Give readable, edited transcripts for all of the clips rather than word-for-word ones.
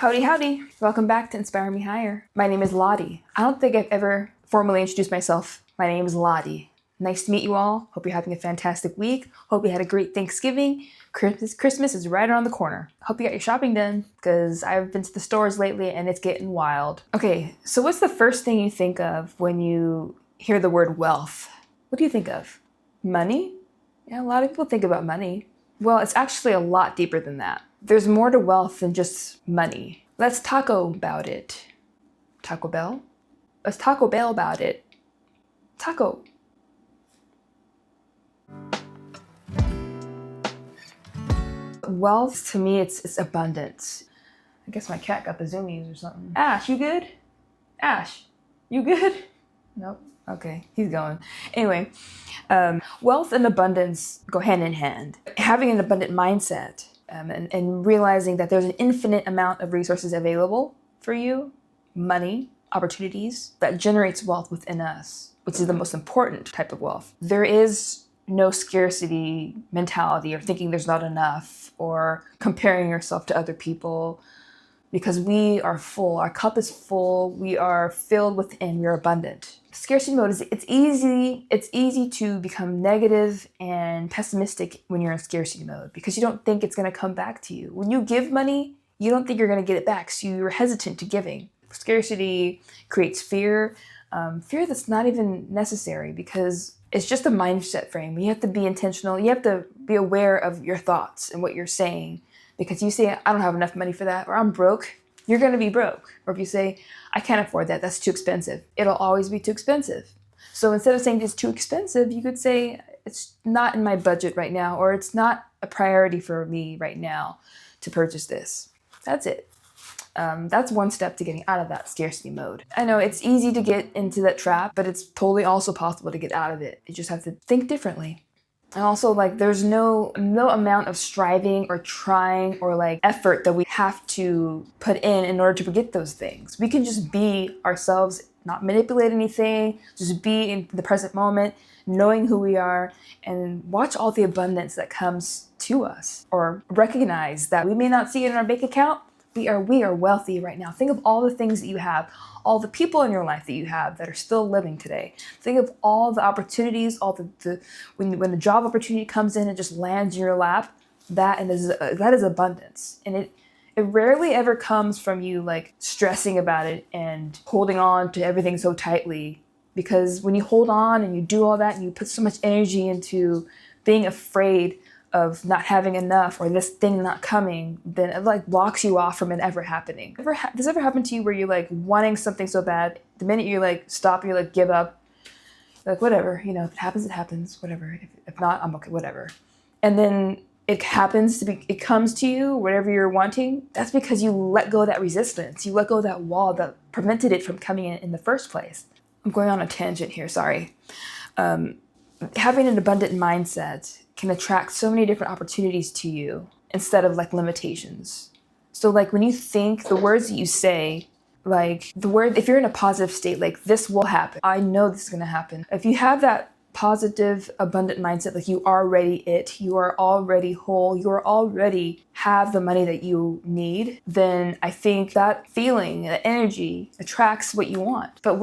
Howdy, howdy. Welcome back to Inspire Me Higher. My name is Lottie. I don't think I've ever formally introduced myself. My name is Lottie. Nice to meet you all. Hope you're having a fantastic week. Hope you had a great Thanksgiving. Christmas is right around the corner. Hope you got your shopping done because I've been to the stores lately and it's getting wild. Okay, so what's the first thing you think of when you hear the word wealth? What do you think of? Money? Yeah, a lot of people think about money. Well, it's actually a lot deeper than that. There's more to wealth than just money. Let's taco about it. Taco Bell? Let's Taco Bell about it. Taco. Wealth, to me, it's abundance. I guess my cat got the zoomies or something. Ash, you good? Ash, you good? Nope. Okay, he's going. Anyway, wealth and abundance go hand in hand. Having an abundant mindset and realizing that there's an infinite amount of resources available for you, money, opportunities, that generates wealth within us, which is the most important type of wealth. There is no scarcity mentality or thinking there's not enough or comparing yourself to other people, because we are full. Our cup is full. We are filled within. We are abundant. Scarcity mode is it's easy to become negative and pessimistic when you're in scarcity mode because you don't think it's going to come back to you. When you give money, you don't think you're going to get it back, so you're hesitant to giving. Scarcity creates fear, fear that's not even necessary because it's just a mindset frame. You have to be intentional. You have to be aware of your thoughts and what you're saying. Because you say, I don't have enough money for that, or I'm broke, you're gonna be broke. Or if you say, I can't afford that, that's too expensive, it'll always be too expensive. So instead of saying it's too expensive, you could say, it's not in my budget right now, or it's not a priority for me right now to purchase this. That's it. That's one step to getting out of that scarcity mode. I know it's easy to get into that trap, but it's totally also possible to get out of it. You just have to think differently. And also, there's no amount of striving or trying or effort that we have to put in order to get those things. We can just be ourselves, not manipulate anything, just be in the present moment, knowing who we are, and watch all the abundance that comes to us. Or recognize that we may not see it in our bank account. We are wealthy right now. Think of all the things that you have, all the people in your life that you have that are still living today. Think of all the opportunities, all when the job opportunity comes in and just lands in your lap. That is abundance, and it rarely ever comes from you stressing about it and holding on to everything so tightly. Because when you hold on and you do all that and you put so much energy into being afraid of not having enough or this thing not coming, then it blocks you off from it ever happening. Does this ever happen to you where you're wanting something so bad, the minute you stop, you give up, whatever, if it happens, it happens, whatever. If not, I'm okay, whatever. And then it comes to you, whatever you're wanting. That's because you let go of that resistance. You let go of that wall that prevented it from coming in the first place. I'm going on a tangent here, sorry. Having an abundant mindset can attract so many different opportunities to you instead of limitations. So when you think, the words that you say, if you're in a positive state, this will happen. I know this is gonna happen. If you have that positive, abundant mindset, you are already it, you are already whole, you are already have the money that you need, then I think that feeling, that energy attracts what you want. But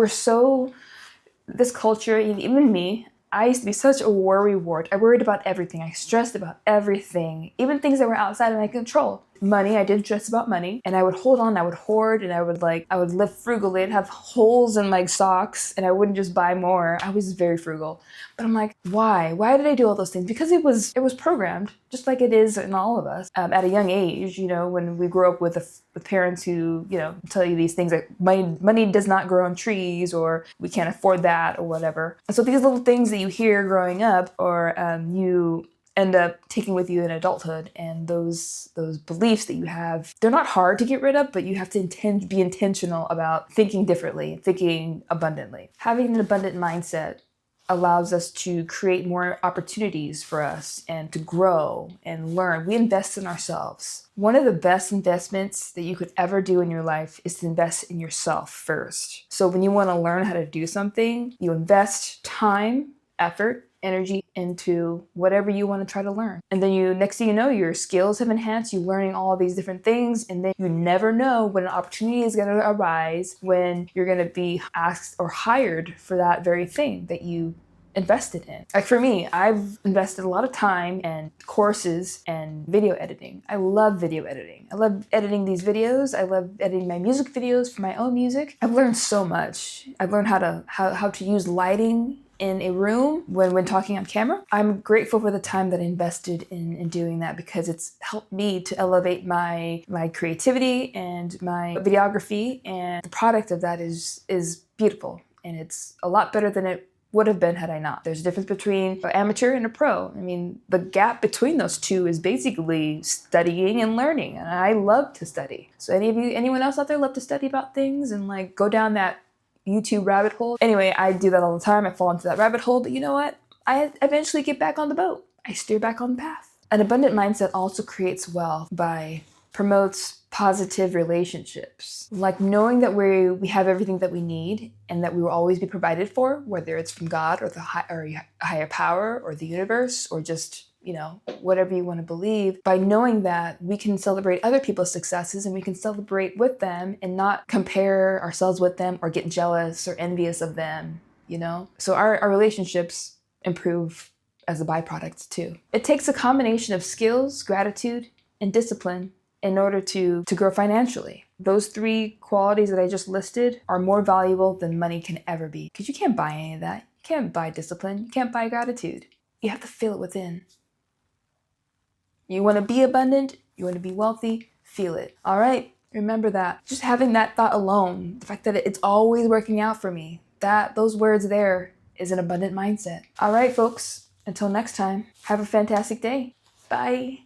this culture, even me, I used to be such a worry wart. I worried about everything. I stressed about everything, even things that were outside of my control. Money, I did stress about money, and I would hold on, I would hoard, and I would live frugally. I'd have holes in my socks, and I wouldn't just buy more. I was very frugal. But I'm why? Why did I do all those things? Because it was programmed, just like it is in all of us. At a young age, when we grow up with parents who, tell you these things like money does not grow on trees, or we can't afford that, or whatever. And so these little things that you hear growing up, or you end up taking with you in adulthood, and those beliefs that you have, they're not hard to get rid of, but you have to be intentional about thinking differently, thinking abundantly. Having an abundant mindset allows us to create more opportunities for us and to grow and learn. We invest in ourselves. One of the best investments that you could ever do in your life is to invest in yourself first. So when you want to learn how to do something, you invest time, effort, energy into whatever you want to try to learn. And then next thing you know, your skills have enhanced, you're learning all these different things, and then you never know when an opportunity is going to arise when you're going to be asked or hired for that very thing that you invested in. Like for me, I've invested a lot of time and courses and video editing. I love video editing. I love editing these videos. I love editing my music videos for my own music. I've learned so much. I've learned how to use lighting in a room when talking on camera. I'm grateful for the time that I invested in doing that, because it's helped me to elevate my creativity and my videography, and the product of that is beautiful, and it's a lot better than it would have been had I not. There's a difference between an amateur and a pro. I mean, the gap between those two is basically studying and learning, and I love to study. So anyone else out there love to study about things and like go down that YouTube rabbit hole? Anyway, I do that all the time. I fall into that rabbit hole, but you know what? I eventually get back on the boat. I steer back on the path. An abundant mindset also creates wealth by promotes positive relationships. Like knowing that we have everything that we need and that we will always be provided for, whether it's from God or higher power or the universe or just, whatever you want to believe. By knowing that, we can celebrate other people's successes and we can celebrate with them and not compare ourselves with them or get jealous or envious of them, So our relationships improve as a byproduct too. It takes a combination of skills, gratitude, and discipline in order to grow financially. Those 3 qualities that I just listed are more valuable than money can ever be. Because you can't buy any of that. You can't buy discipline. You can't buy gratitude. You have to feel it within. You want to be abundant, you want to be wealthy, feel it. All right, remember that. Just having that thought alone, the fact that it's always working out for me, those words there is an abundant mindset. All right, folks, until next time, have a fantastic day. Bye.